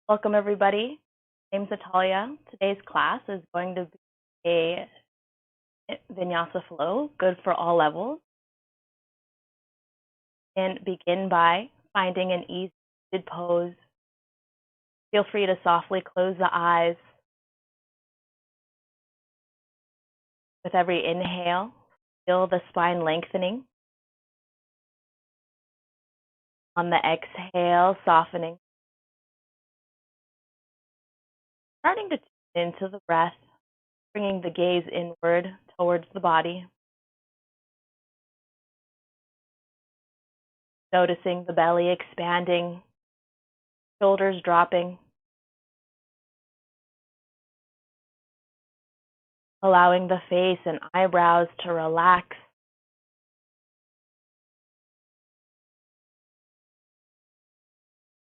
Welcome, everybody. My name's Natalia. Today's class is going to be a vinyasa flow, good for all levels. And begin by finding an easy seated pose. Feel free to softly close the eyes. With every inhale, feel the spine lengthening. On the exhale, softening. Starting to tune into the breath, bringing the gaze inward towards the body. Noticing the belly expanding, shoulders dropping. Allowing the face and eyebrows to relax.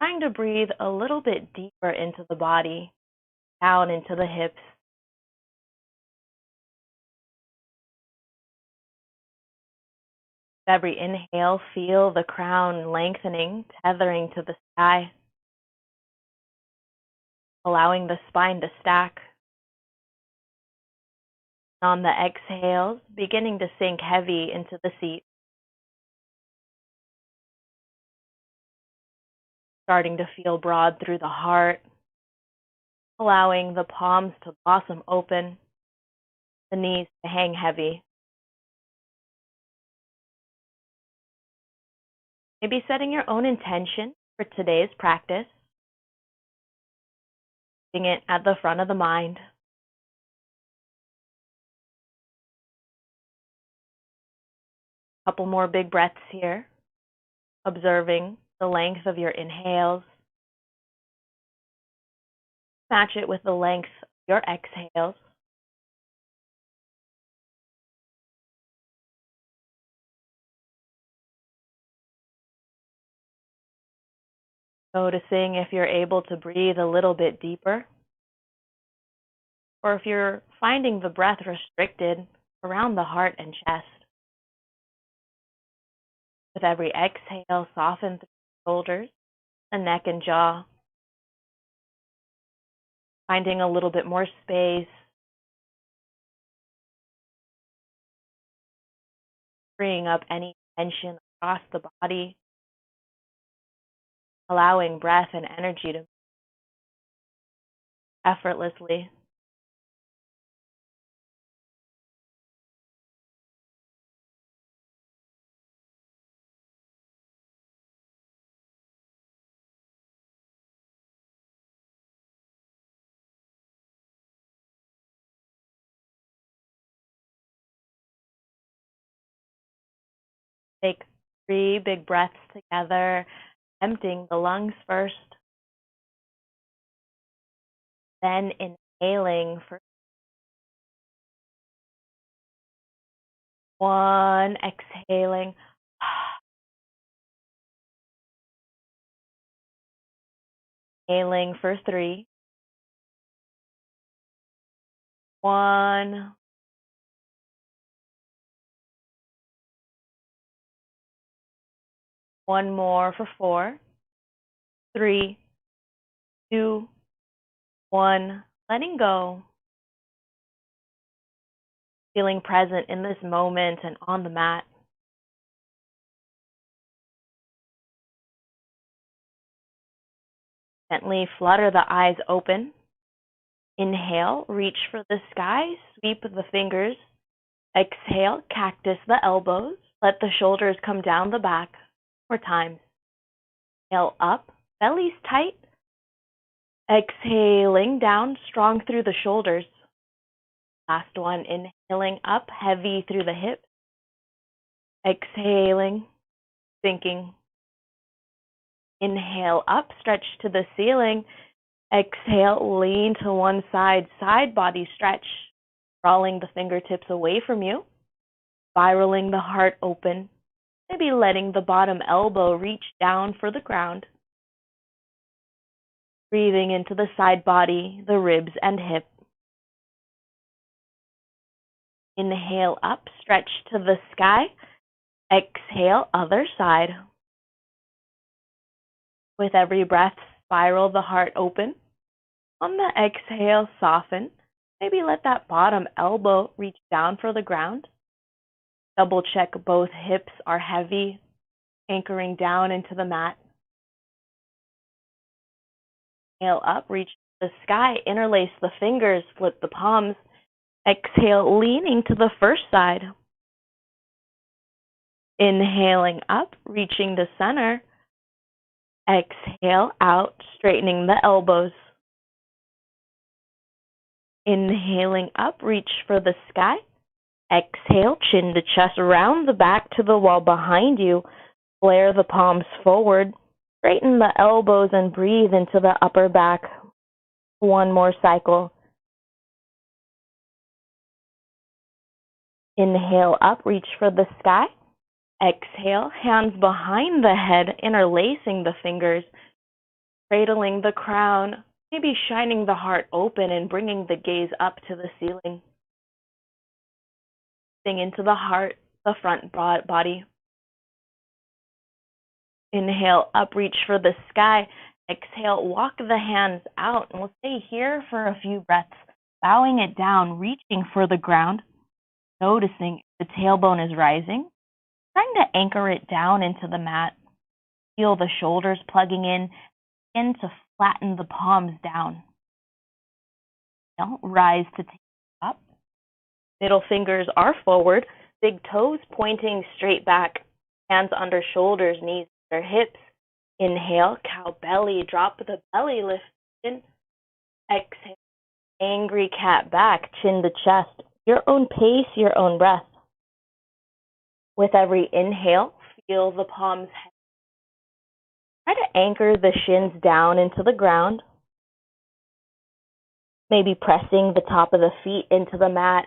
Trying to breathe a little bit deeper into the body, down into the hips. With every inhale, feel the crown lengthening, tethering to the sky. Allowing the spine to stack. On the exhales, beginning to sink heavy into the seat. Starting to feel broad through the heart. Allowing the palms to blossom open, the knees to hang heavy. Maybe setting your own intention for today's practice. Keeping it at the front of the mind. Couple more big breaths here, observing the length of your inhales. Match it with the length of your exhales. Noticing if you're able to breathe a little bit deeper, or if you're finding the breath restricted around the heart and chest. With every exhale, soften the shoulders, the neck and jaw. Finding a little bit more space. Freeing up any tension across the body. Allowing breath and energy to move effortlessly. Take 3 big breaths together, emptying the lungs first. Then inhaling for 1, exhaling. Inhaling for 3. 1. One more for 4. 3, 2, 1. Letting go. Feeling present in this moment and on the mat. Gently flutter the eyes open. Inhale, reach for the sky, sweep the fingers. Exhale, cactus the elbows. Let the shoulders come down the back. 4 times. Inhale up, belly's tight. Exhaling down, strong through the shoulders. Last one, inhaling up, heavy through the hips. Exhaling, sinking. Inhale up, stretch to the ceiling. Exhale, lean to one side, side body stretch. Crawling the fingertips away from you. Spiraling the heart open. Maybe letting the bottom elbow reach down for the ground. Breathing into the side body, the ribs and hip. Inhale up, stretch to the sky. Exhale, other side. With every breath, spiral the heart open. On the exhale, soften. Maybe let that bottom elbow reach down for the ground. Double check both hips are heavy, anchoring down into the mat. Inhale up, reach to the sky, interlace the fingers, flip the palms. Exhale, leaning to the first side. Inhaling up, reaching the center. Exhale out, straightening the elbows. Inhaling up, reach for the sky. Exhale, chin to chest, round the back to the wall behind you. Flare the palms forward. Straighten the elbows and breathe into the upper back. One more cycle. Inhale up, reach for the sky. Exhale, hands behind the head, interlacing the fingers, cradling the crown, maybe shining the heart open and bringing the gaze up to the ceiling. Sing into the heart, the front body. Inhale up, reach for the sky. Exhale, walk the hands out, and we'll stay here for a few breaths, bowing it down, reaching for the ground, noticing if the tailbone is rising, trying to anchor it down into the mat. Feel the shoulders plugging in, begin to flatten the palms down. Now, rise to take up. Middle fingers are forward, big toes pointing straight back, hands under shoulders, knees under hips. Inhale, cow belly, drop the belly, lift in. Exhale, angry cat back, chin to chest. Your own pace, your own breath. With every inhale, feel the palms head. Try to anchor the shins down into the ground. Maybe pressing the top of the feet into the mat.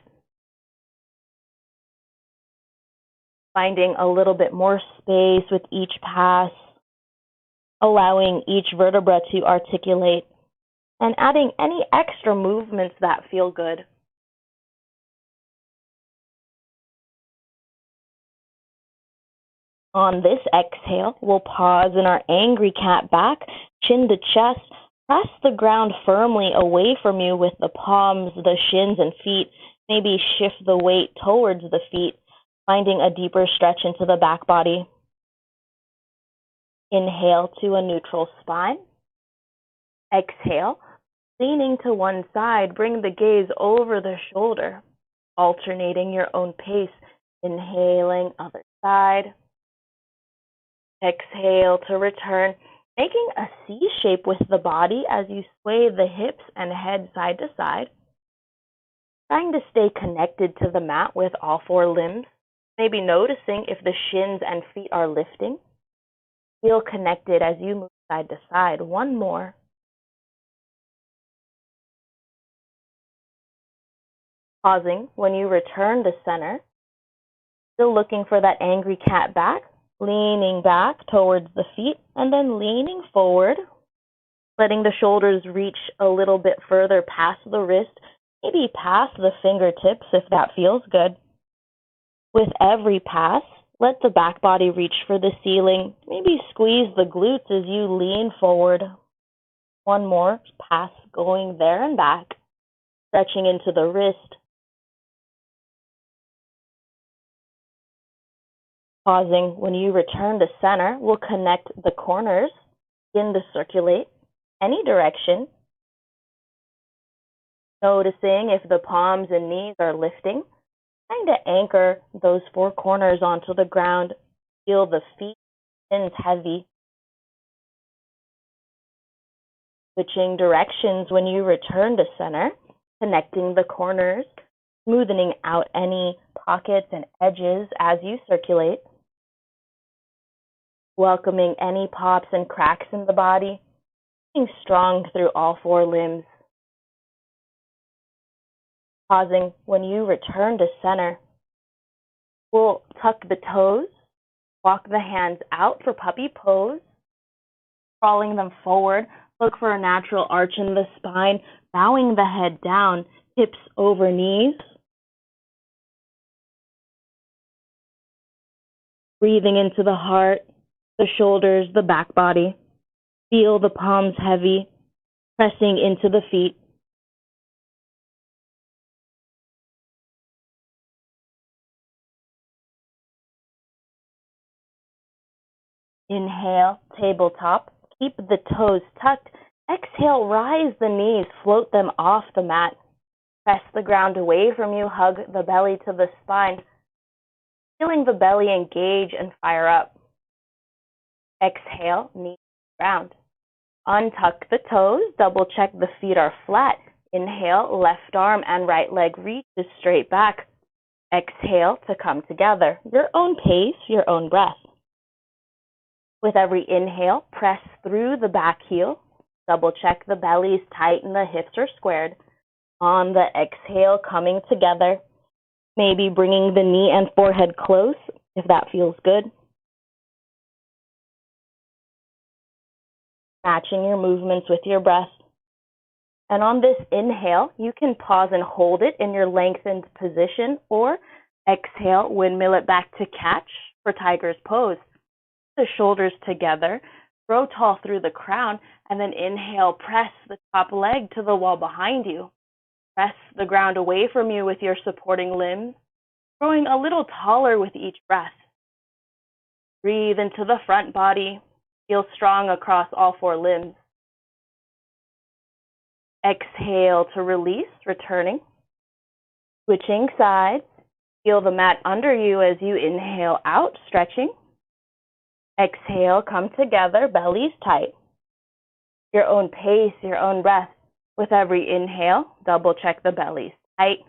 Finding a little bit more space with each pass. Allowing each vertebra to articulate. And adding any extra movements that feel good. On this exhale, we'll pause in our angry cat back, chin to chest. Press the ground firmly away from you with the palms, the shins, and feet. Maybe shift the weight towards the feet, finding a deeper stretch into the back body. Inhale to a neutral spine. Exhale, leaning to one side, bring the gaze over the shoulder, alternating your own pace. Inhaling, other side. Exhale to return, making a C shape with the body as you sway the hips and head side to side. Trying to stay connected to the mat with all four limbs, maybe noticing if the shins and feet are lifting. Feel connected as you move side to side. One more. Pausing when you return to center. Still looking for that angry cat back. Leaning back towards the feet and then leaning forward, letting the shoulders reach a little bit further past the wrist, maybe past the fingertips if that feels good. With every pass, let the back body reach for the ceiling, maybe squeeze the glutes as you lean forward. One more pass going there and back, stretching into the wrist. Pausing when you return to center, we'll connect the corners, begin to circulate any direction. Noticing if the palms and knees are lifting, trying to anchor those four corners onto the ground. Feel the feet, shins heavy. Switching directions when you return to center, connecting the corners, smoothing out any pockets and edges as you circulate. Welcoming any pops and cracks in the body, being strong through all four limbs. Pausing when you return to center. We'll tuck the toes, walk the hands out for puppy pose, crawling them forward. Look for a natural arch in the spine, bowing the head down, hips over knees. Breathing into the heart, the shoulders, the back body. Feel the palms heavy, pressing into the feet. Inhale, tabletop. Keep the toes tucked. Exhale, rise the knees, float them off the mat. Press the ground away from you, hug the belly to the spine. Feeling the belly engage and fire up. Exhale, knees to the ground. Untuck the toes, double check the feet are flat. Inhale, left arm and right leg reaches straight back. Exhale to come together. Your own pace, your own breath. With every inhale, press through the back heel. Double check the belly's tight and the hips are squared. On the exhale, coming together. Maybe bringing the knee and forehead close if that feels good. Matching your movements with your breath. And on this inhale, you can pause and hold it in your lengthened position, or exhale, windmill it back to catch for tiger's pose. The shoulders together, grow tall through the crown, and then inhale, press the top leg to the wall behind you. Press the ground away from you with your supporting limbs, growing a little taller with each breath. Breathe into the front body. Feel strong across all four limbs. Exhale to release, returning. Switching sides. Feel the mat under you as you inhale out, stretching. Exhale, come together, belly's tight. Your own pace, your own breath. With every inhale, double check the belly's tight.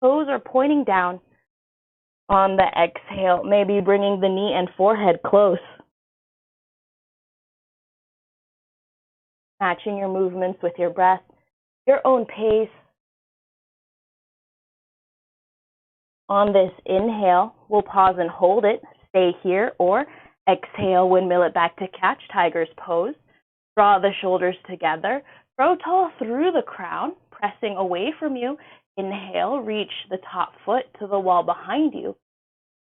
Toes are pointing down. On the exhale, maybe bringing the knee and forehead close. Matching your movements with your breath, your own pace. On this inhale, we'll pause and hold it. Stay here, or exhale, windmill it back to catch, tiger's pose. Draw the shoulders together. Grow tall through the crown, pressing away from you. Inhale, reach the top foot to the wall behind you.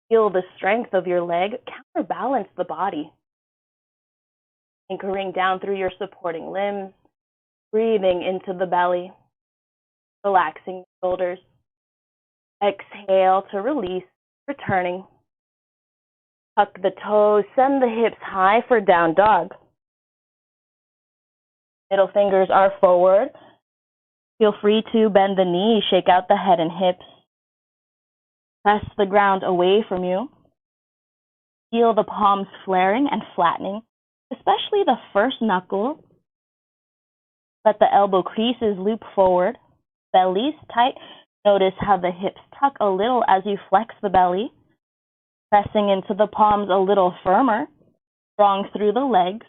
Feel the strength of your leg, counterbalance the body. Anchoring down through your supporting limbs, breathing into the belly, relaxing the shoulders. Exhale to release, returning. Tuck the toes, send the hips high for down dog. Middle fingers are forward. Feel free to bend the knees, shake out the head and hips. Press the ground away from you. Feel the palms flaring and flattening, especially the first knuckle. Let the elbow creases loop forward. Belly's tight. Notice how the hips tuck a little as you flex the belly. Pressing into the palms a little firmer. Strong through the legs.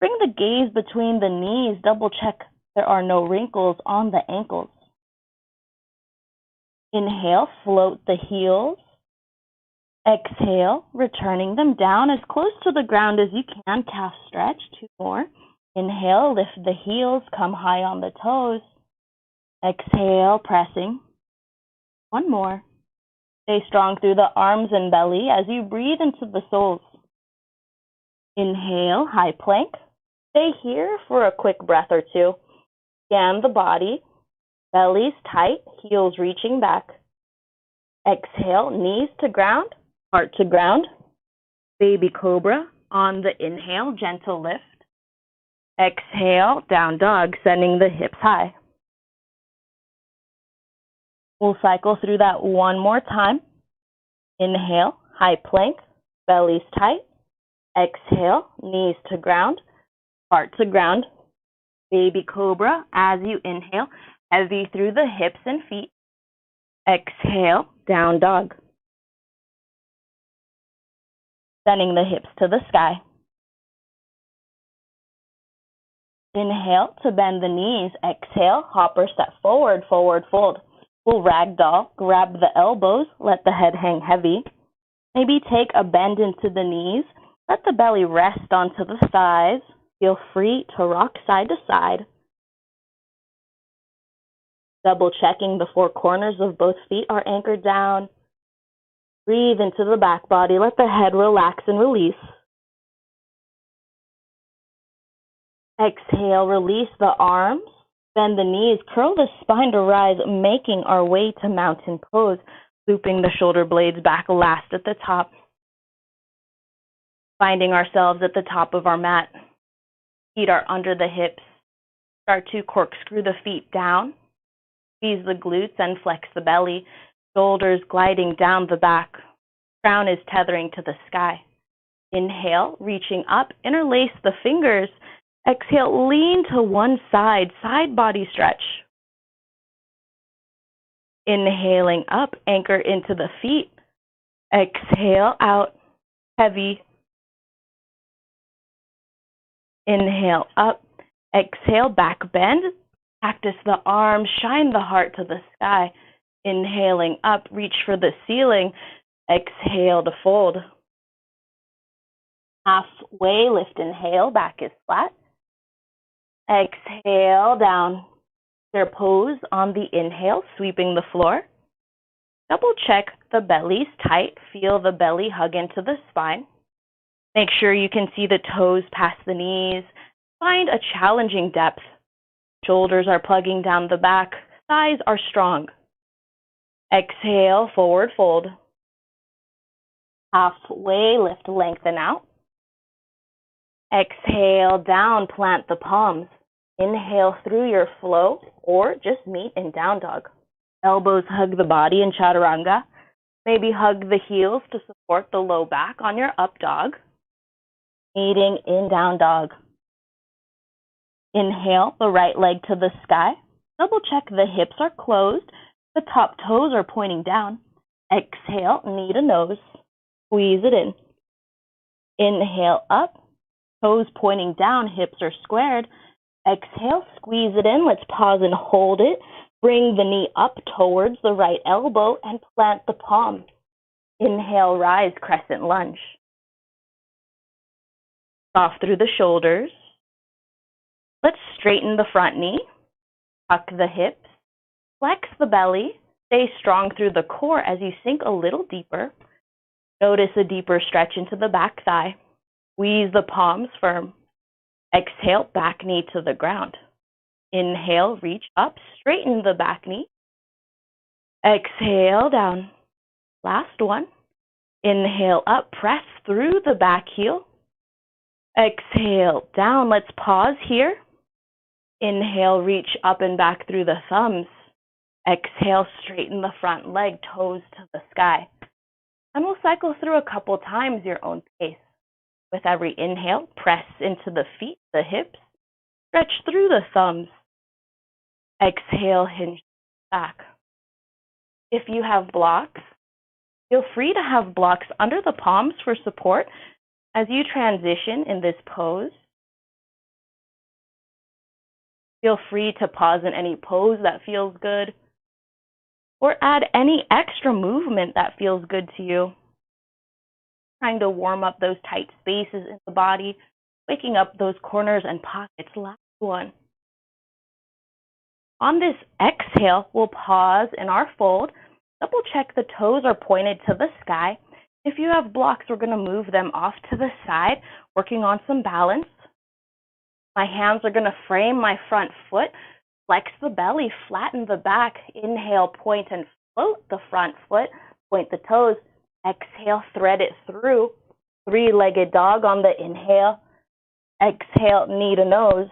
Bring the gaze between the knees. Double check there are no wrinkles on the ankles. Inhale, float the heels. Exhale, returning them down as close to the ground as you can. Calf stretch, 2 more. Inhale, lift the heels, come high on the toes. Exhale, pressing. 1 more. Stay strong through the arms and belly as you breathe into the soles. Inhale, high plank. Stay here for a quick breath or 2. Scan the body. Belly's tight, heels reaching back. Exhale, knees to ground, heart to ground. Baby cobra on the inhale, gentle lift. Exhale, down dog, sending the hips high. We'll cycle through that 1 more time. Inhale, high plank, belly's tight. Exhale, knees to ground, heart to ground. Baby cobra as you inhale, heavy through the hips and feet. Exhale, down dog. Sending the hips to the sky. Inhale to bend the knees. Exhale, hopper step forward, forward fold. We'll ragdoll, grab the elbows, let the head hang heavy. Maybe take a bend into the knees. Let the belly rest onto the thighs. Feel free to rock side to side. Double checking the 4 corners of both feet are anchored down. Breathe into the back body. Let the head relax and release. Exhale, release the arms. Bend the knees, curl the spine to rise, making our way to mountain pose, looping the shoulder blades back last at the top. Finding ourselves at the top of our mat. Feet are under the hips. Start to corkscrew the feet down. Squeeze the glutes and flex the belly. Shoulders gliding down the back. Crown is tethering to the sky. Inhale, reaching up, interlace the fingers. Exhale, lean to one side, side body stretch. Inhaling up, anchor into the feet. Exhale out, heavy. Inhale up, exhale, back bend. Practice the arms, shine the heart to the sky. Inhaling up, reach for the ceiling. Exhale to fold. Halfway, lift, inhale, back is flat. Exhale, down. Their pose on the inhale, sweeping the floor. Double check the belly's tight. Feel the belly hug into the spine. Make sure you can see the toes past the knees. Find a challenging depth. Shoulders are plugging down the back. Thighs are strong. Exhale, forward fold. Halfway, lift, lengthen out. Exhale, down, plant the palms. Inhale through your flow or just meet in down dog. Elbows hug the body in chaturanga. Maybe hug the heels to support the low back on your up dog. Meeting in down dog. Inhale, the right leg to the sky. Double check the hips are closed. The top toes are pointing down. Exhale, knee to nose. Squeeze it in. Inhale up. Toes pointing down, hips are squared. Exhale, squeeze it in. Let's pause and hold it. Bring the knee up towards the right elbow and plant the palm. Inhale, rise, crescent lunge. Soft through the shoulders. Let's straighten the front knee. Tuck the hips. Flex the belly. Stay strong through the core as you sink a little deeper. Notice a deeper stretch into the back thigh. Squeeze the palms firm. Exhale, back knee to the ground. Inhale, reach up, straighten the back knee. Exhale, down. Last one. Inhale up, press through the back heel. Exhale, down. Let's pause here. Inhale, reach up and back through the thumbs. Exhale, straighten the front leg, toes to the sky. And we'll cycle through a couple times your own pace. With every inhale, press into the feet, the hips. Stretch through the thumbs. Exhale, hinge back. If you have blocks, feel free to have blocks under the palms for support as you transition in this pose. Feel free to pause in any pose that feels good, or add any extra movement that feels good to you. Trying to warm up those tight spaces in the body, waking up those corners and pockets. Last one. On this exhale, we'll pause in our fold. Double check the toes are pointed to the sky. If you have blocks, we're going to move them off to the side, working on some balance. My hands are going to frame my front foot. Flex the belly, flatten the back. Inhale, point and float the front foot. Point the toes. Exhale, thread it through. Three-legged dog on the inhale. Exhale, knee to nose.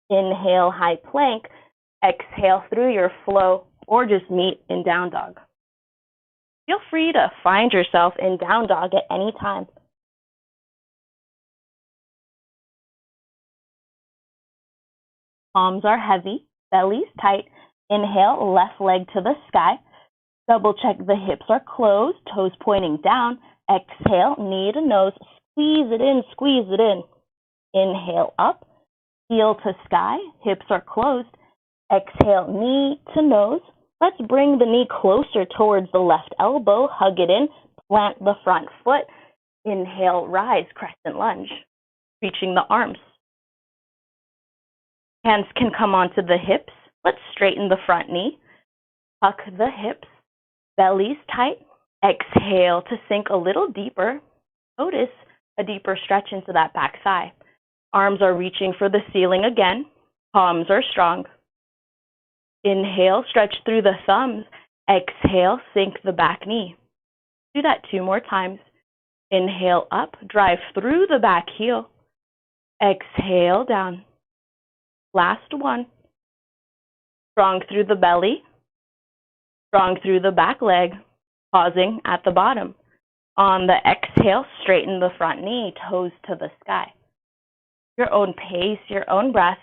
Inhale, high plank. Exhale through your flow or just meet in down dog. Feel free to find yourself in down dog at any time. Palms are heavy, belly's tight. Inhale, left leg to the sky. Double check the hips are closed, toes pointing down. Exhale, knee to nose. Squeeze it in, squeeze it in. Inhale up, heel to sky, hips are closed. Exhale, knee to nose. Let's bring the knee closer towards the left elbow. Hug it in, plant the front foot. Inhale, rise, crescent lunge. Reaching the arms. Hands can come onto the hips. Let's straighten the front knee. Tuck the hips. Belly's tight. Exhale to sink a little deeper. Notice a deeper stretch into that back thigh. Arms are reaching for the ceiling again. Palms are strong. Inhale, stretch through the thumbs. Exhale, sink the back knee. Do that 2 more times. Inhale up, drive through the back heel. Exhale down. Last one. Strong through the belly. Strong through the back leg. Pausing at the bottom. On the exhale, straighten the front knee, toes to the sky. Your own pace, your own breath.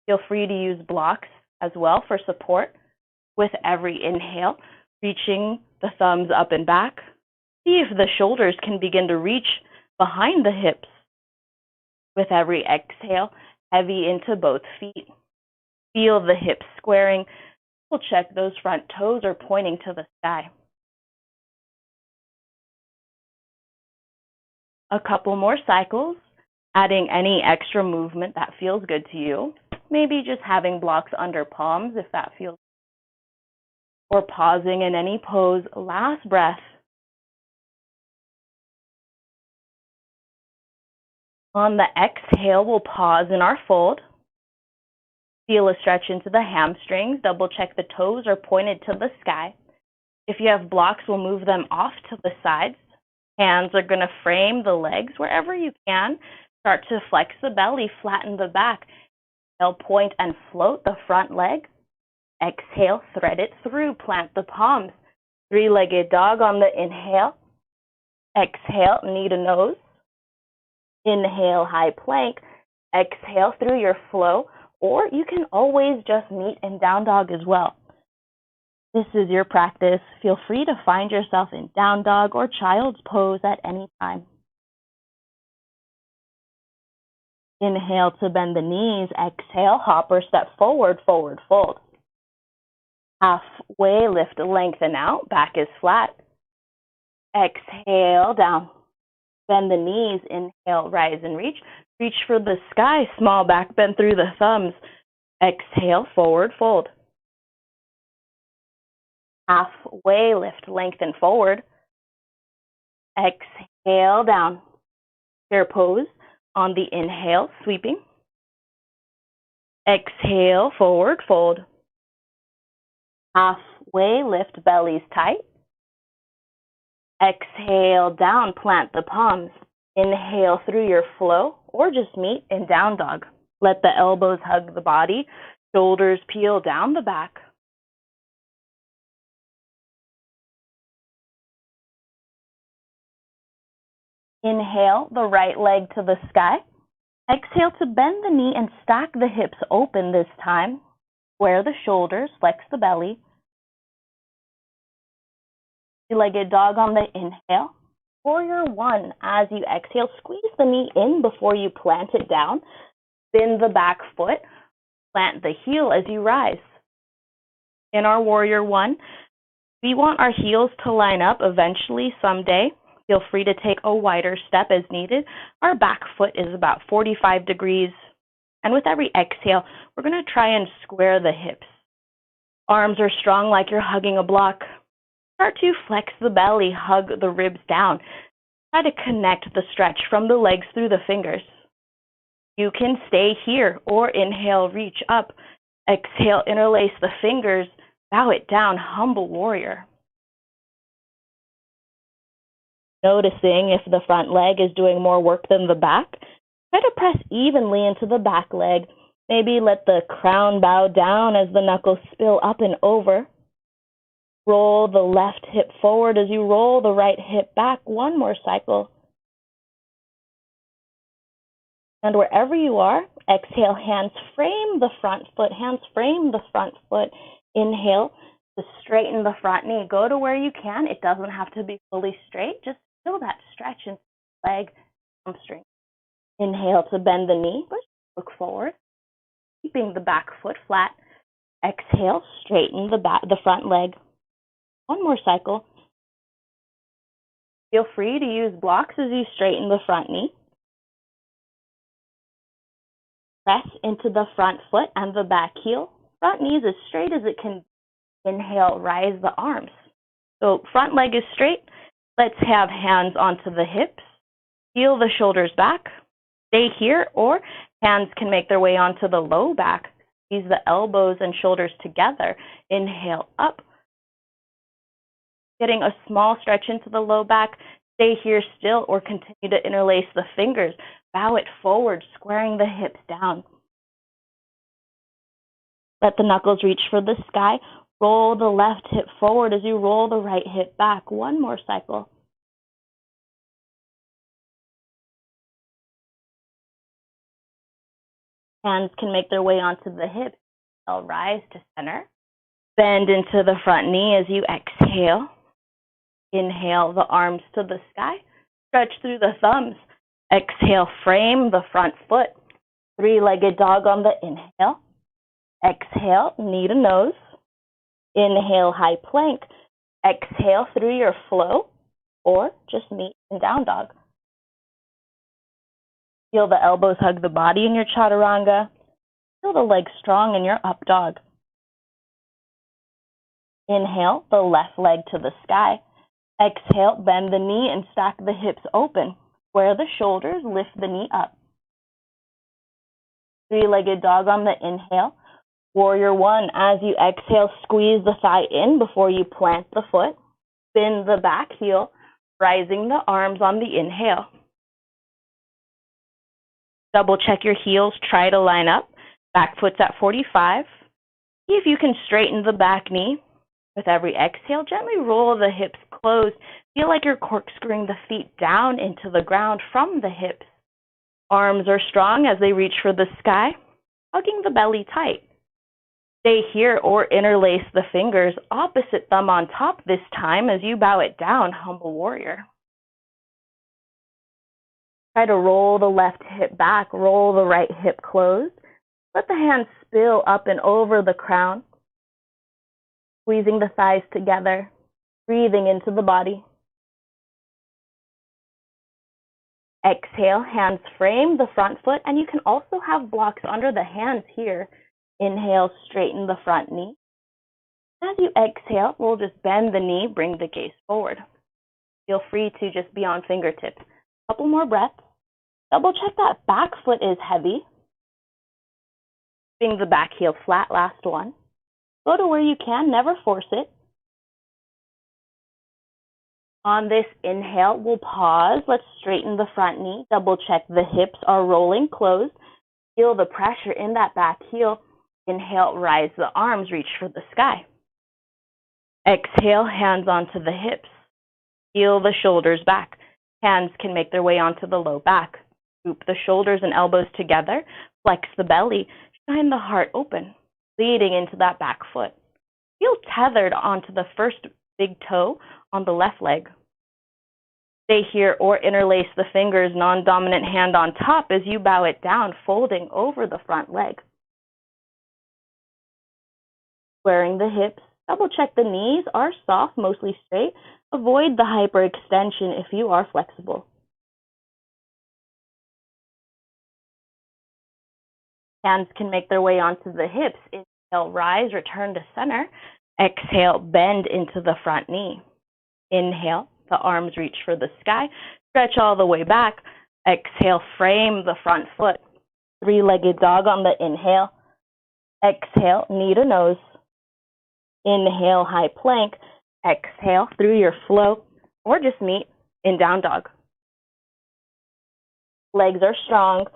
Feel free to use blocks as well for support. With every inhale, reaching the thumbs up and back. See if the shoulders can begin to reach behind the hips. With every exhale, heavy into both feet. Feel the hips squaring. We'll check those front toes are pointing to the sky. A couple more cycles, adding any extra movement that feels good to you. Maybe just having blocks under palms if that feels good. Or pausing in any pose. Last breath. On the exhale, we'll pause in our fold. Feel a stretch into the hamstrings. Double check the toes are pointed to the sky. If you have blocks, we'll move them off to the sides. Hands are going to frame the legs wherever you can. Start to flex the belly, flatten the back. Inhale, point and float the front leg. Exhale, thread it through, plant the palms. 3-legged dog on the inhale. Exhale, knee to nose. Inhale, high plank. Exhale through your flow, or you can always just meet in down dog as well. This is your practice. Feel free to find yourself in down dog or child's pose at any time. Inhale to bend the knees. Exhale, hop or step forward, forward fold. Halfway lift, lengthen out. Back is flat. Exhale, down. Bend the knees. Inhale, rise and reach. Reach for the sky. Small back bend through the thumbs. Exhale, forward fold. Halfway lift, lengthen forward. Exhale, down. Chair pose on the inhale, sweeping. Exhale, forward fold. Halfway lift, bellies tight. Exhale, down, plant the palms. Inhale through your flow, or just meet in down dog. Let the elbows hug the body, shoulders peel down the back. Inhale, the right leg to the sky. Exhale to bend the knee and stack the hips open this time. Square the shoulders, flex the belly. 3-legged dog on the inhale. Warrior 1. As you exhale, squeeze the knee in before you plant it down. Bend the back foot. Plant the heel as you rise. In our Warrior 1, we want our heels to line up eventually someday. Feel free to take a wider step as needed. Our back foot is about 45 degrees. And with every exhale, we're going to try and square the hips. Arms are strong like you're hugging a block. Start to flex the belly, hug the ribs down. Try to connect the stretch from the legs through the fingers. You can stay here or inhale, reach up. Exhale, interlace the fingers. Bow it down, humble warrior. Noticing if the front leg is doing more work than the back. Try to press evenly into the back leg. Maybe let the crown bow down as the knuckles spill up and over. Roll the left hip forward as you roll the right hip back. One more cycle. And wherever you are, exhale, hands frame the front foot. Hands frame the front foot. Inhale to straighten the front knee. Go to where you can. It doesn't have to be fully straight. Just feel that stretch in the leg, hamstring. Inhale to bend the knee. Look forward. Keeping the back foot flat. Exhale, straighten the front leg. One more cycle. Feel free to use blocks as you straighten the front knee. Press into the front foot and the back heel. Front knee is as straight as it can. Inhale, rise the arms. So front leg is straight. Let's have hands onto the hips. Heel the shoulders back. Stay here, or hands can make their way onto the low back. Squeeze the elbows and shoulders together. Inhale up. Getting a small stretch into the low back. Stay here still, or continue to interlace the fingers. Bow it forward, squaring the hips down. Let the knuckles reach for the sky. Roll the left hip forward as you roll the right hip back. One more cycle. Hands can make their way onto the hips. I'll rise to center. Bend into the front knee as you exhale. Inhale the arms to the sky. Stretch through the thumbs. Exhale, frame the front foot. Three-legged dog on the inhale. Exhale, knee to nose. Inhale, high plank. Exhale through your flow, or just meet in down dog. Feel the elbows hug the body in your chaturanga. Feel the legs strong in your up dog. Inhale, the left leg to the sky. Exhale, bend the knee and stack the hips open. Square the shoulders, lift the knee up. Three-legged dog on the inhale. Warrior one, as you exhale, squeeze the thigh in before you plant the foot. Bend the back heel, rising the arms on the inhale. Double check your heels, try to line up. Back foot's at 45. See if you can straighten the back knee. With every exhale, gently roll the hips closed. Feel like you're corkscrewing the feet down into the ground from the hips. Arms are strong as they reach for the sky, hugging the belly tight. Stay here or interlace the fingers, opposite thumb on top this time as you bow it down, humble warrior. Try to roll the left hip back, roll the right hip closed. Let the hands spill up and over the crown, squeezing the thighs together, breathing into the body. Exhale, hands frame the front foot, and you can also have blocks under the hands here. Inhale, straighten the front knee. As you exhale, we'll just bend the knee, bring the gaze forward. Feel free to just be on fingertips. Couple more breaths. Double check that back foot is heavy. Bring the back heel flat, last one. Go to where you can, never force it. On this inhale, we'll pause. Let's straighten the front knee. Double check the hips are rolling closed. Feel the pressure in that back heel. Inhale, rise the arms, reach for the sky. Exhale, hands onto the hips. Feel the shoulders back. Hands can make their way onto the low back. Scoop the shoulders and elbows together. Flex the belly. Shine the heart open, leading into that back foot. Feel tethered onto the first big toe on the left leg. Stay here or interlace the fingers, non-dominant hand on top as you bow it down, folding over the front leg. Squaring the hips, double check the knees are soft, mostly straight. Avoid the hyperextension if you are flexible. Hands can make their way onto the hips. Inhale, rise, return to center. Exhale, bend into the front knee. Inhale, the arms reach for the sky. Stretch all the way back. Exhale, frame the front foot. Three-legged dog on the inhale. Exhale, knee to nose. Inhale, high plank. Exhale through your flow, or just meet in down dog. Legs are strong,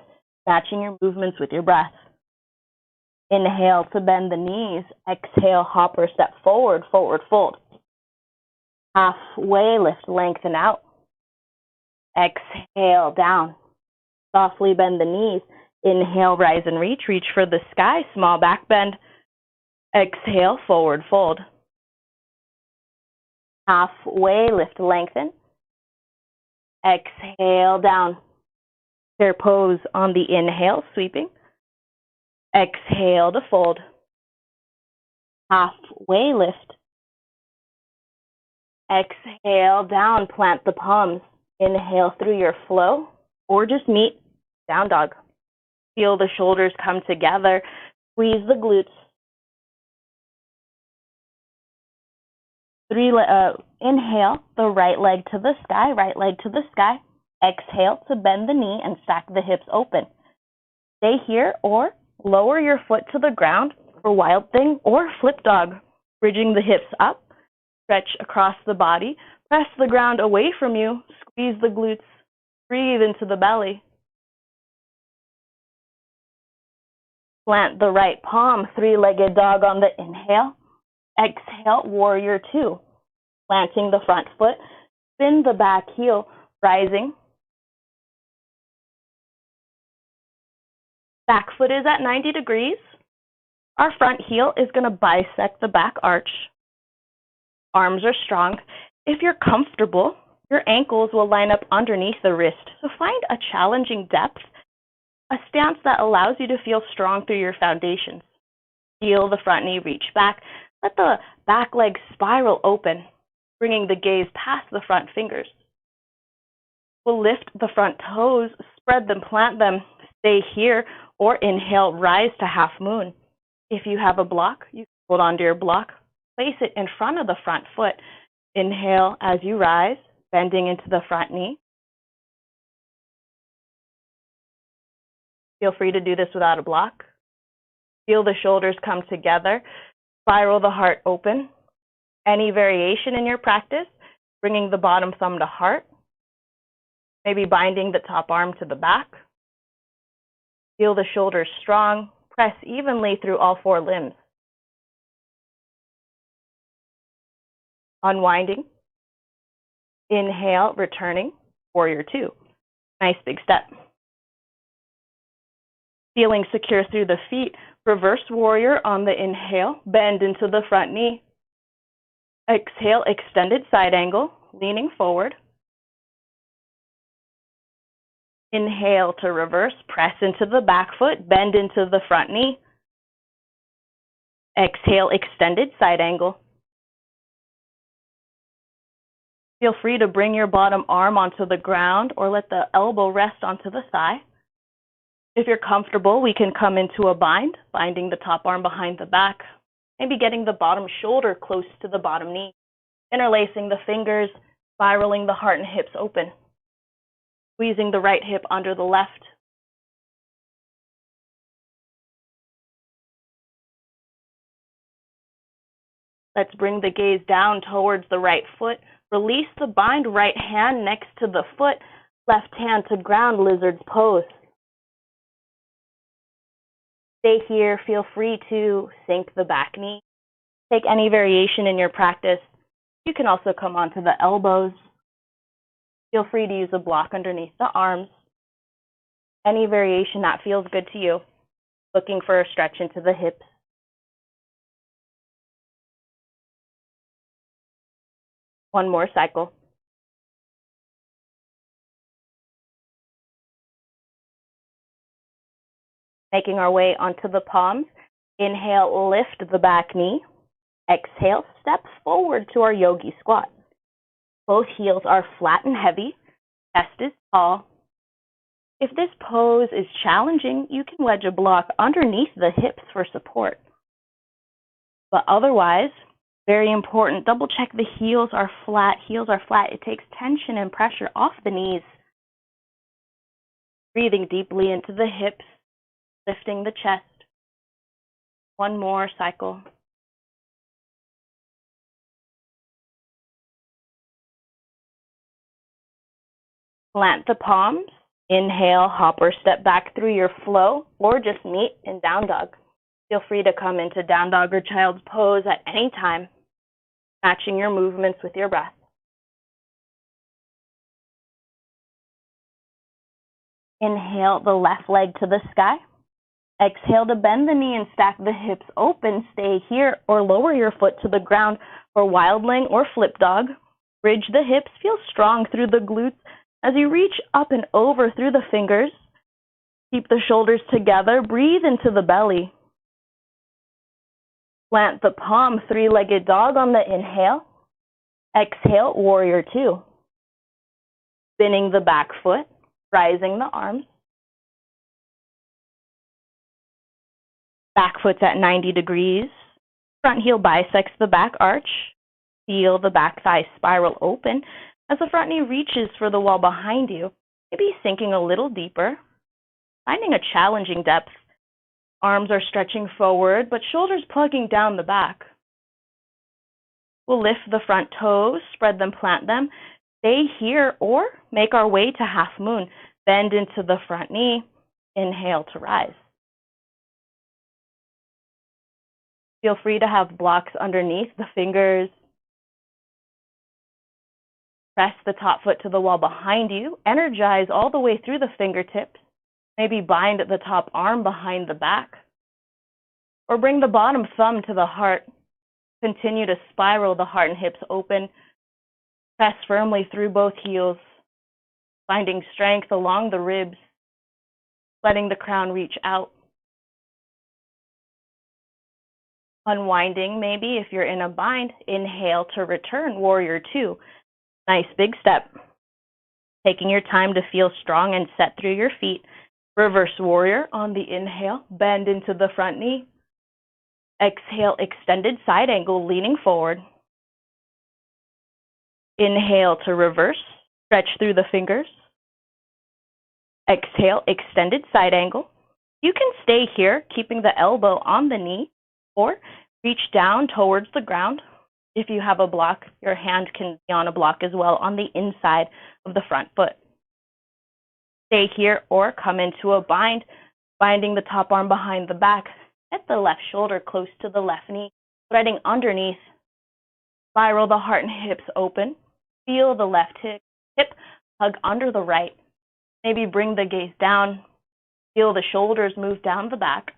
matching your movements with your breath. Inhale to bend the knees. Exhale, hopper, step forward, forward fold. Halfway lift, lengthen out. Exhale, down. Softly bend the knees. Inhale, rise and reach. Reach for the sky, small back bend. Exhale, forward fold. Halfway lift, lengthen. Exhale, down. Chair pose on the inhale, sweeping. Exhale to fold. Halfway lift. Exhale, down, plant the palms. Inhale through your flow, or just meet down dog. Feel the shoulders come together. Squeeze the glutes. Inhale, the right leg to the sky, right leg to the sky. Exhale to bend the knee and stack the hips open. Stay here or lower your foot to the ground for Wild Thing or Flip Dog. Bridging the hips up, stretch across the body, press the ground away from you, squeeze the glutes, breathe into the belly. Plant the right palm, three-legged dog on the inhale. Exhale, warrior two. Planting the front foot, spin the back heel, rising. Back foot is at 90 degrees. Our front heel is going to bisect the back arch. Arms are strong. If you're comfortable, your ankles will line up underneath the wrist. So find a challenging depth, a stance that allows you to feel strong through your foundations. Feel the front knee reach back. Let the back leg spiral open, bringing the gaze past the front fingers. We'll lift the front toes, spread them, plant them, stay here, or inhale, rise to half moon. If you have a block, you can hold onto your block, place it in front of the front foot. Inhale as you rise, bending into the front knee. Feel free to do this without a block. Feel the shoulders come together. Spiral the heart open. Any variation in your practice, bringing the bottom thumb to heart. Maybe binding the top arm to the back. Feel the shoulders strong. Press evenly through all four limbs. Unwinding. Inhale, returning. Warrior two. Nice big step. Feeling secure through the feet. Reverse warrior on the inhale. Bend into the front knee. Exhale, extended side angle, leaning forward. Inhale to reverse, press into the back foot, bend into the front knee. Exhale, extended side angle. Feel free to bring your bottom arm onto the ground or let the elbow rest onto the thigh. If you're comfortable, we can come into a bind, binding the top arm behind the back, maybe getting the bottom shoulder close to the bottom knee, interlacing the fingers, spiraling the heart and hips open. Squeezing the right hip under the left. Let's bring the gaze down towards the right foot. Release the bind, right hand next to the foot, left hand to ground, lizard's pose. Stay here, feel free to sink the back knee. Take any variation in your practice. You can also come onto the elbows. Feel free to use a block underneath the arms. Any variation that feels good to you. Looking for a stretch into the hips. One more cycle. Making our way onto the palms. Inhale, lift the back knee. Exhale, step forward to our yogi squat. Both heels are flat and heavy. Chest is tall. If this pose is challenging, you can wedge a block underneath the hips for support. But otherwise, very important, double check the heels are flat. Heels are flat. It takes tension and pressure off the knees. Breathing deeply into the hips, lifting the chest. One more cycle. Plant the palms. Inhale, hop or step back through your flow, or just meet in down dog. Feel free to come into down dog or child's pose at any time, matching your movements with your breath. Inhale the left leg to the sky. Exhale to bend the knee and stack the hips open. Stay here or lower your foot to the ground for wildling or flip dog. Bridge the hips. Feel strong through the glutes as you reach up and over through the fingers. Keep the shoulders together. Breathe into the belly. Plant the palm, three-legged dog on the inhale. Exhale, warrior two. Spinning the back foot, rising the arms. Back foot's at 90 degrees. Front heel bisects the back arch. Feel the back thigh spiral open as the front knee reaches for the wall behind you. maybe sinking a little deeper, finding a challenging depth. Arms are stretching forward, but shoulders plugging down the back. We'll lift the front toes, spread them, plant them, stay here, or make our way to half moon. Bend into the front knee, inhale to rise. Feel free to have blocks underneath the fingers. Press the top foot to the wall behind you. Energize all the way through the fingertips. Maybe bind the top arm behind the back. Or bring the bottom thumb to the heart. Continue to spiral the heart and hips open. Press firmly through both heels, finding strength along the ribs, letting the crown reach out. Unwinding, maybe if you're in a bind, inhale to return, warrior two. Nice big step. Taking your time to feel strong and set through your feet. Reverse warrior on the inhale, bend into the front knee. Exhale, extended side angle, leaning forward. Inhale to reverse, stretch through the fingers. Exhale, extended side angle. You can stay here, keeping the elbow on the knee, or reach down towards the ground. If you have a block, your hand can be on a block as well on the inside of the front foot. Stay here or come into a bind, binding the top arm behind the back. Get the left shoulder close to the left knee, threading underneath. Spiral the heart and hips open. Feel the left hip hug under the right. Maybe bring the gaze down. Feel the shoulders move down the back.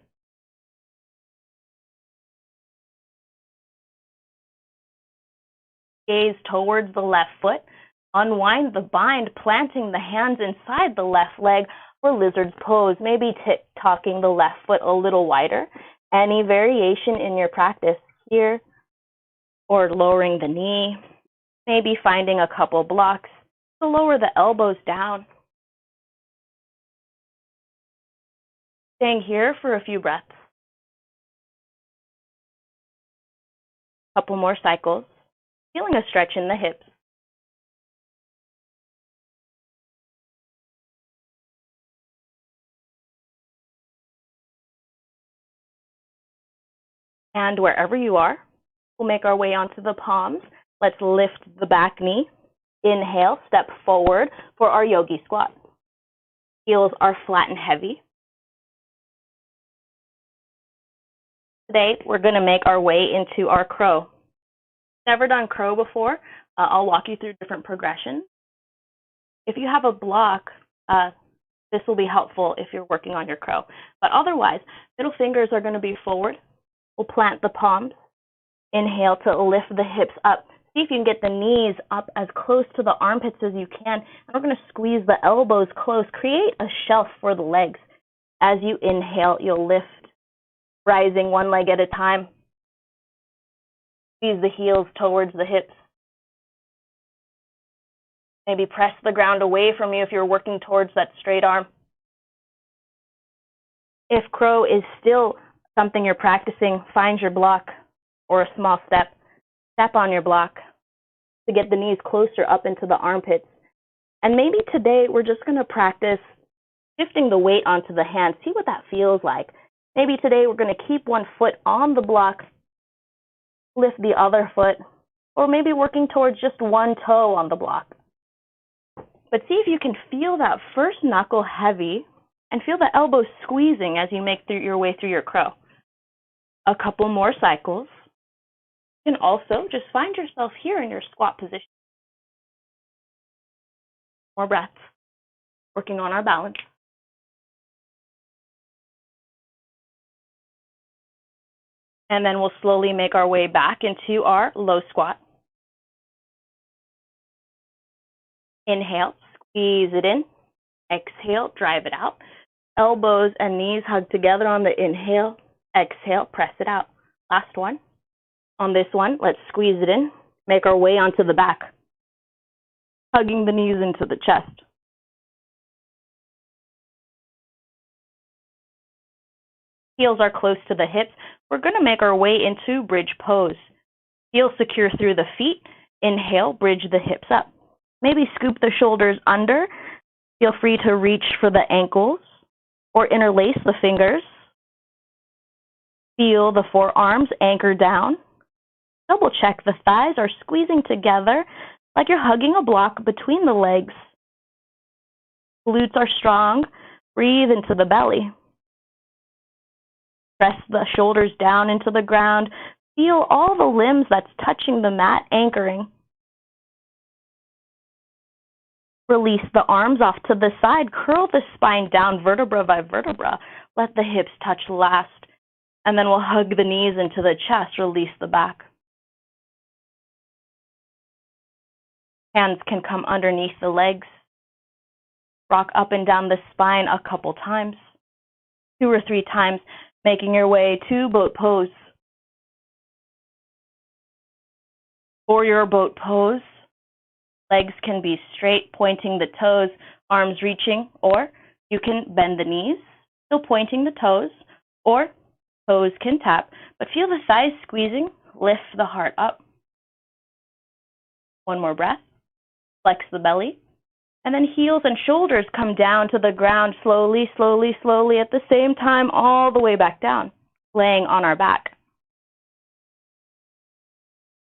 Gaze towards the left foot. Unwind the bind, planting the hands inside the left leg or lizard's pose. Maybe talking the left foot a little wider. Any variation in your practice here, or lowering the knee. Maybe finding a couple blocks to lower the elbows down. Staying here for a few breaths. Couple more cycles. Feeling a stretch in the hips. And wherever you are, we'll make our way onto the palms. Let's lift the back knee. Inhale, step forward for our yogi squat. Heels are flat and heavy. Today, we're going to make our way into our crow. Never done crow before. I'll walk you through different progressions. If you have a block, this will be helpful if you're working on your crow. But otherwise, middle fingers are going to be forward. We'll plant the palms. Inhale to lift the hips up. See if you can get the knees up as close to the armpits as you can. And we're going to squeeze the elbows close. Create a shelf for the legs. As you inhale, you'll lift, rising one leg at a time. Squeeze the heels towards the hips. Maybe press the ground away from you if you're working towards that straight arm. If crow is still something you're practicing, find your block or a small step. Step on your block to get the knees closer up into the armpits. And maybe today we're just going to practice shifting the weight onto the hands. See what that feels like. Maybe today we're going to keep one foot on the block, lift the other foot, or maybe working towards just one toe on the block. But see if you can feel that first knuckle heavy and feel the elbows squeezing as you make your way through your crow. A couple more cycles. You can also just find yourself here in your squat position. More breaths. Working on our balance. And then we'll slowly make our way back into our low squat. Inhale, squeeze it in. Exhale, drive it out. Elbows and knees hug together on the inhale. Exhale, press it out. Last one. On this one, let's squeeze it in. Make our way onto the back. Hugging the knees into the chest. Heels are close to the hips. We're going to make our way into bridge pose. Heels secure through the feet. Inhale, bridge the hips up. Maybe scoop the shoulders under. Feel free to reach for the ankles or interlace the fingers. Feel the forearms anchor down. Double check the thighs are squeezing together like you're hugging a block between the legs. Glutes are strong. Breathe into the belly. Press the shoulders down into the ground. Feel all the limbs that's touching the mat anchoring. Release the arms off to the side. Curl the spine down vertebra by vertebra. Let the hips touch last. And then we'll hug the knees into the chest. Release the back. Hands can come underneath the legs. Rock up and down the spine a couple times. 2 or 3 times, making your way to boat pose. For your boat pose, legs can be straight, pointing the toes, arms reaching, or you can bend the knees, still pointing the toes, or toes can tap, but feel the thighs squeezing, lift the heart up. One more breath, flex the belly, and then heels and shoulders come down to the ground slowly, slowly, slowly at the same time, all the way back down, laying on our back.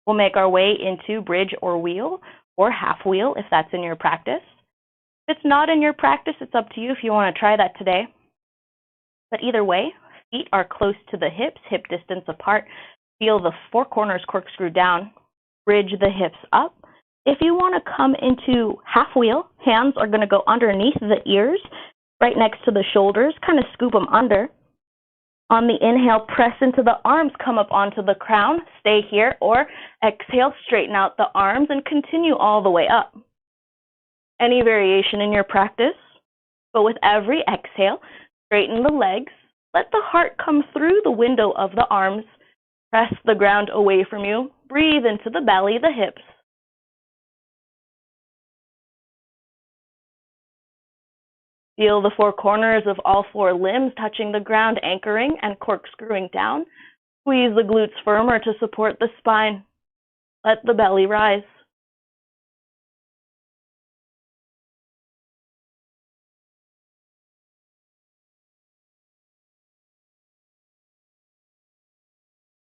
We'll make our way into bridge or wheel, or half wheel if that's in your practice. If it's not in your practice, it's up to you if you want to try that today. But either way, feet are close to the hips, hip distance apart. Feel the 4 corners corkscrew down. Bridge the hips up. If you want to come into half wheel, hands are going to go underneath the ears, right next to the shoulders, kind of scoop them under. On the inhale, press into the arms, come up onto the crown, stay here, or exhale, straighten out the arms and continue all the way up. Any variation in your practice, but with every exhale, straighten the legs, let the heart come through the window of the arms, press the ground away from you, breathe into the belly, the hips. Feel the 4 corners of all 4 limbs touching the ground, anchoring and corkscrewing down. Squeeze the glutes firmer to support the spine. Let the belly rise.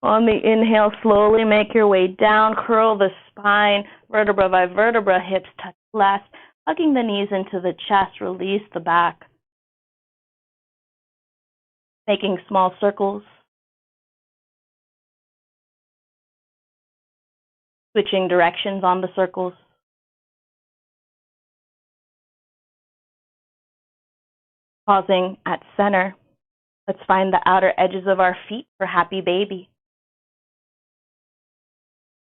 On the inhale, slowly make your way down, curl the spine, vertebra by vertebra, hips touch last, hugging the knees into the chest, release the back. Making small circles. Switching directions on the circles. Pausing at center. Let's find the outer edges of our feet for happy baby.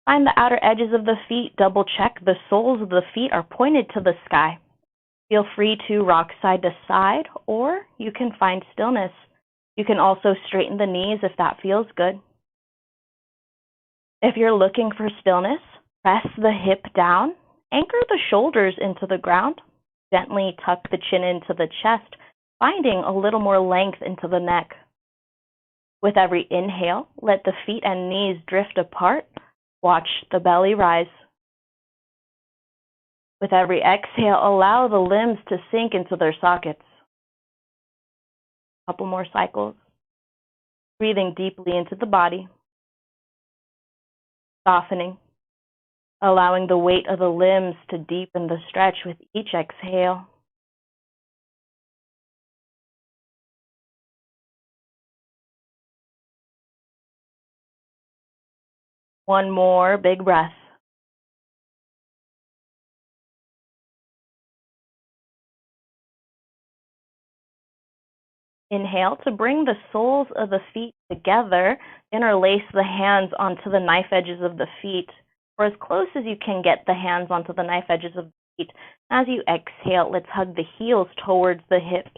Find the outer edges of the feet. Double check the soles of the feet are pointed to the sky. Feel free to rock side to side, or you can find stillness. You can also straighten the knees if that feels good. If you're looking for stillness, press the hip down, anchor the shoulders into the ground, gently tuck the chin into the chest, finding a little more length into the neck. With every inhale, let the feet and knees drift apart. Watch the belly rise. With every exhale, allow the limbs to sink into their sockets. A couple more cycles. Breathing deeply into the body. Softening. Allowing the weight of the limbs to deepen the stretch with each exhale. One more big breath. Inhale to bring the soles of the feet together. Interlace the hands onto the knife edges of the feet, or as close as you can get the hands onto the knife edges of the feet. As you exhale, let's hug the heels towards the hips.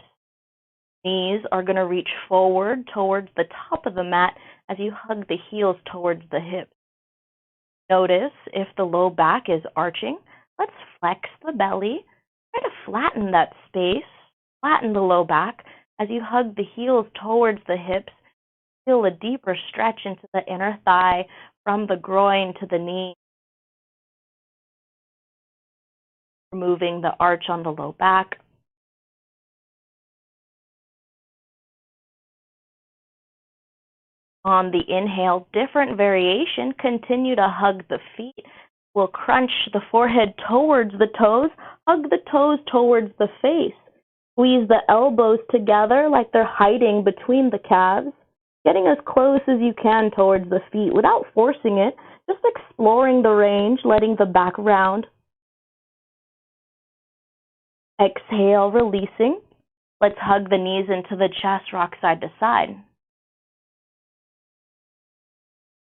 Knees are going to reach forward towards the top of the mat as you hug the heels towards the hips. Notice if the low back is arching. Let's flex the belly. Try to flatten that space. Flatten the low back. As you hug the heels towards the hips, feel a deeper stretch into the inner thigh from the groin to the knee. Removing the arch on the low back. On the inhale, different variation. Continue to hug the feet. We'll crunch the forehead towards the toes, hug the toes towards the face. Squeeze the elbows together like they're hiding between the calves, getting as close as you can towards the feet without forcing it, just exploring the range, letting the back round. Exhale, releasing. Let's hug the knees into the chest, rock side to side.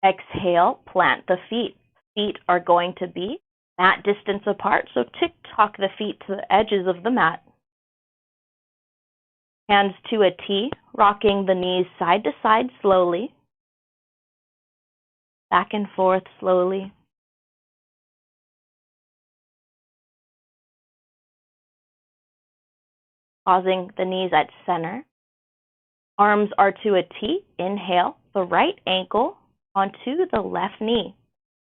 Exhale, plant the feet. Feet are going to be mat distance apart, so tick-tock the feet to the edges of the mat. Hands to a T, rocking the knees side to side slowly. Back and forth slowly. Pausing the knees at center. Arms are to a T. Inhale, the right ankle onto the left knee.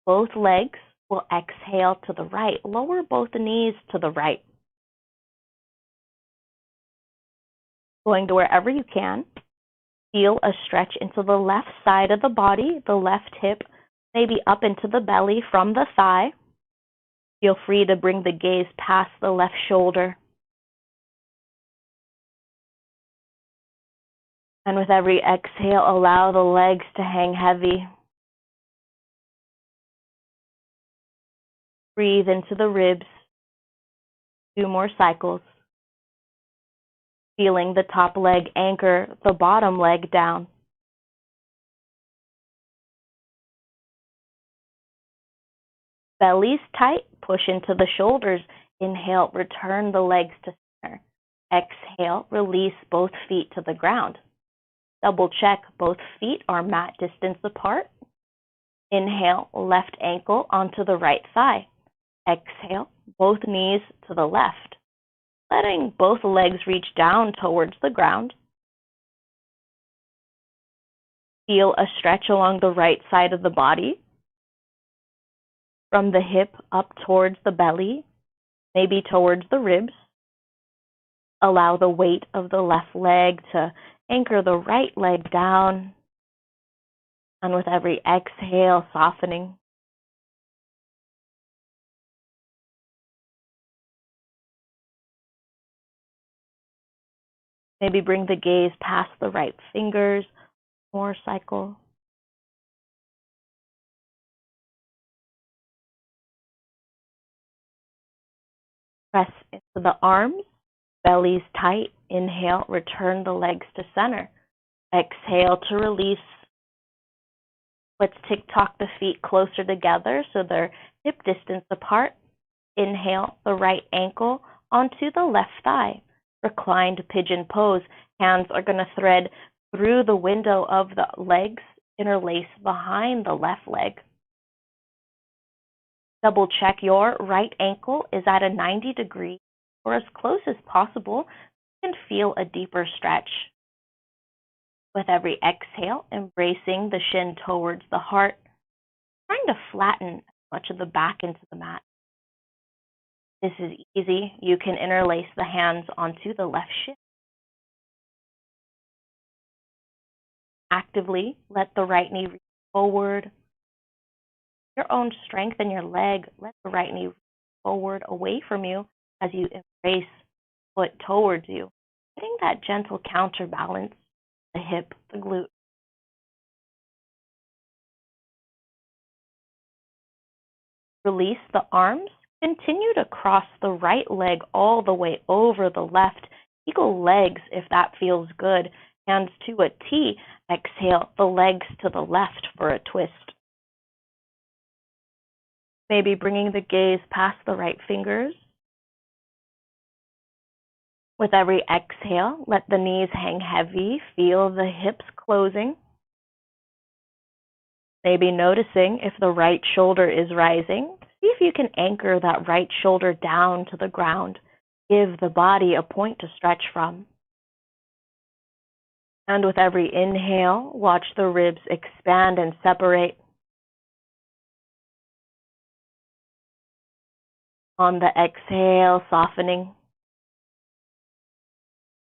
Both legs will exhale to the right. Lower both knees to the right. Going to wherever you can. Feel a stretch into the left side of the body, the left hip, maybe up into the belly from the thigh. Feel free to bring the gaze past the left shoulder. And with every exhale, allow the legs to hang heavy. Breathe into the ribs. 2 more cycles. Feeling the top leg anchor the bottom leg down. Belly's tight, push into the shoulders. Inhale, return the legs to center. Exhale, release both feet to the ground. Double check both feet are mat distance apart. Inhale, left ankle onto the right thigh. Exhale, both knees to the left. Letting both legs reach down towards the ground. Feel a stretch along the right side of the body. From the hip up towards the belly, maybe towards the ribs. Allow the weight of the left leg to anchor the right leg down. And with every exhale, softening. Maybe bring the gaze past the right fingers. More cycle. Press into the arms. Belly's tight. Inhale, return the legs to center. Exhale to release. Let's tick-tock the feet closer together so they're hip distance apart. Inhale, the right ankle onto the left thigh. Reclined pigeon pose. Hands are going to thread through the window of the legs, interlace behind the left leg. Double check your right ankle is at a 90 degree or as close as possible. You can feel a deeper stretch. With every exhale, embracing the shin towards the heart, trying to flatten much of the back into the mat. This is easy. You can interlace the hands onto the left shin. Actively let the right knee reach forward. Your own strength in your leg, let the right knee reach forward away from you as you embrace foot towards you. Getting that gentle counterbalance, the hip, the glute. Release the arms. Continue to cross the right leg all the way over the left. Eagle legs if that feels good. Hands to a T. Exhale the legs to the left for a twist. Maybe bringing the gaze past the right fingers. With every exhale, let the knees hang heavy. Feel the hips closing. Maybe noticing if the right shoulder is rising. See if you can anchor that right shoulder down to the ground. Give the body a point to stretch from. And with every inhale, watch the ribs expand and separate. On the exhale, softening.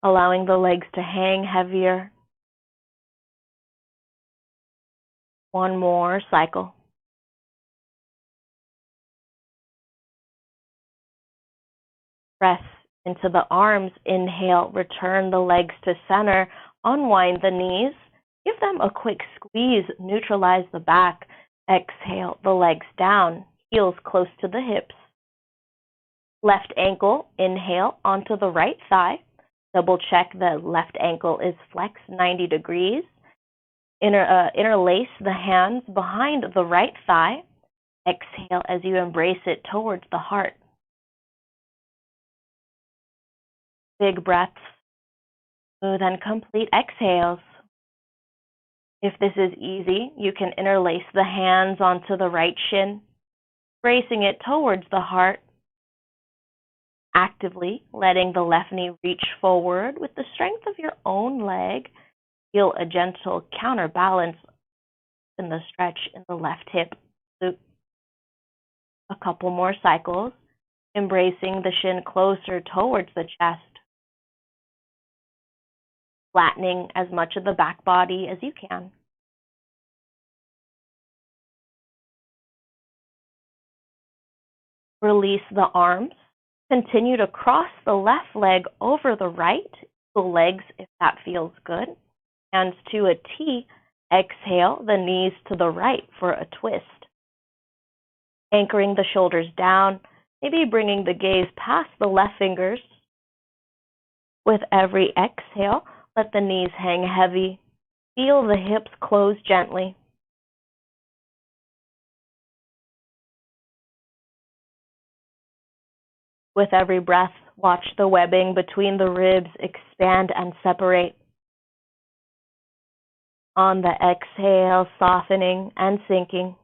Allowing the legs to hang heavier. One more cycle. Press into the arms. Inhale, return the legs to center. Unwind the knees. Give them a quick squeeze. Neutralize the back. Exhale, the legs down. Heels close to the hips. Left ankle, inhale onto the right thigh. Double check the left ankle is flexed 90 degrees. Interlace the hands behind the right thigh. Exhale as you embrace it towards the heart. Big breaths, smooth and complete exhales. If this is easy, you can interlace the hands onto the right shin, bracing it towards the heart. Actively letting the left knee reach forward with the strength of your own leg. Feel a gentle counterbalance in the stretch in the left hip. Loop. A couple more cycles, embracing the shin closer towards the chest. Flattening as much of the back body as you can. Release the arms. Continue to cross the left leg over the right, the legs if that feels good. Hands to a T. Exhale the knees to the right for a twist. Anchoring the shoulders down, maybe bringing the gaze past the left fingers. With every exhale, let the knees hang heavy. Feel the hips close gently. With every breath, watch the webbing between the ribs expand and separate. On the exhale, softening and sinking.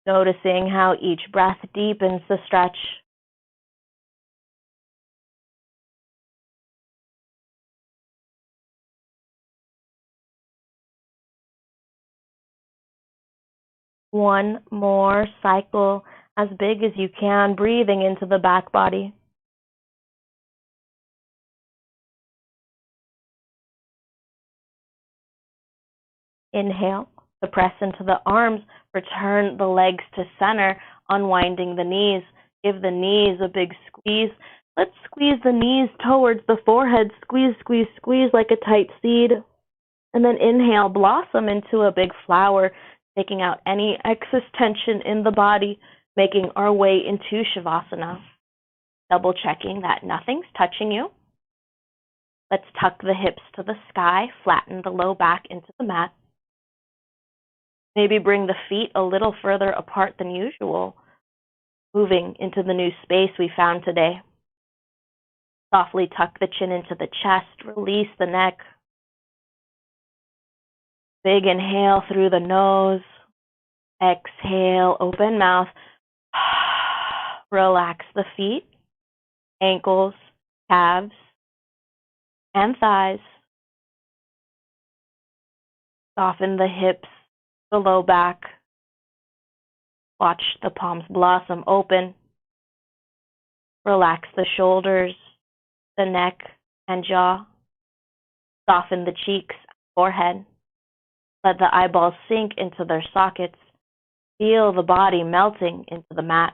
Noticing how each breath deepens the stretch. One more cycle, as big as you can, breathing into the back body. Inhale, to press into the arms, return the legs to center, unwinding the knees. Give the knees a big squeeze. Let's squeeze the knees towards the forehead. Squeeze, squeeze, squeeze like a tight seed. And then inhale, blossom into a big flower, taking out any excess tension in the body, making our way into Shavasana. Double checking that nothing's touching you. Let's tuck the hips to the sky, flatten the low back into the mat. Maybe bring the feet a little further apart than usual, moving into the new space we found today. Softly tuck the chin into the chest, release the neck. Big inhale through the nose. Exhale, open mouth. Relax the feet, ankles, calves, and thighs. Soften the hips, the low back. Watch the palms blossom open. Relax the shoulders, the neck, and jaw. Soften the cheeks, forehead. Let the eyeballs sink into their sockets. Feel the body melting into the mat.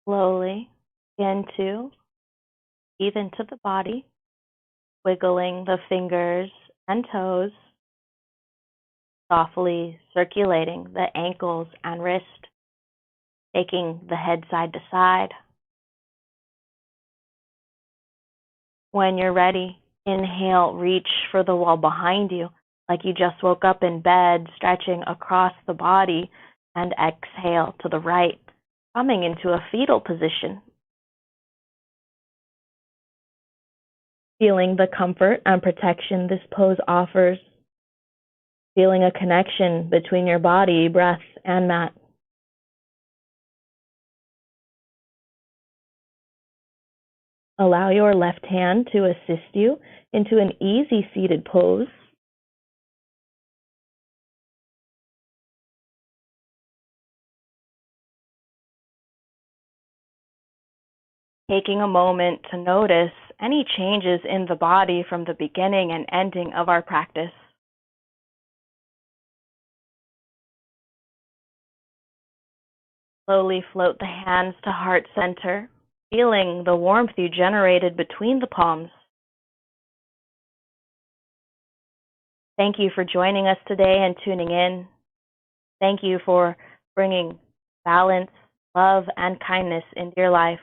Slowly begin to breathe into the body, wiggling the fingers and toes, softly circulating the ankles and wrist, taking the head side to side. When you're ready, inhale, reach for the wall behind you, like you just woke up in bed, stretching across the body, and exhale to the right, coming into a fetal position. Feeling the comfort and protection this pose offers. Feeling a connection between your body, breath, and mat. Allow your left hand to assist you into an easy seated pose. Taking a moment to notice any changes in the body from the beginning and ending of our practice. Slowly float the hands to heart center, feeling the warmth you generated between the palms. Thank you for joining us today and tuning in. Thank you for bringing balance, love, and kindness into your life.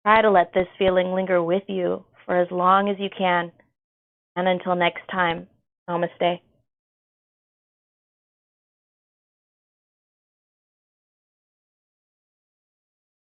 Try to let this feeling linger with you for as long as you can. And until next time, namaste.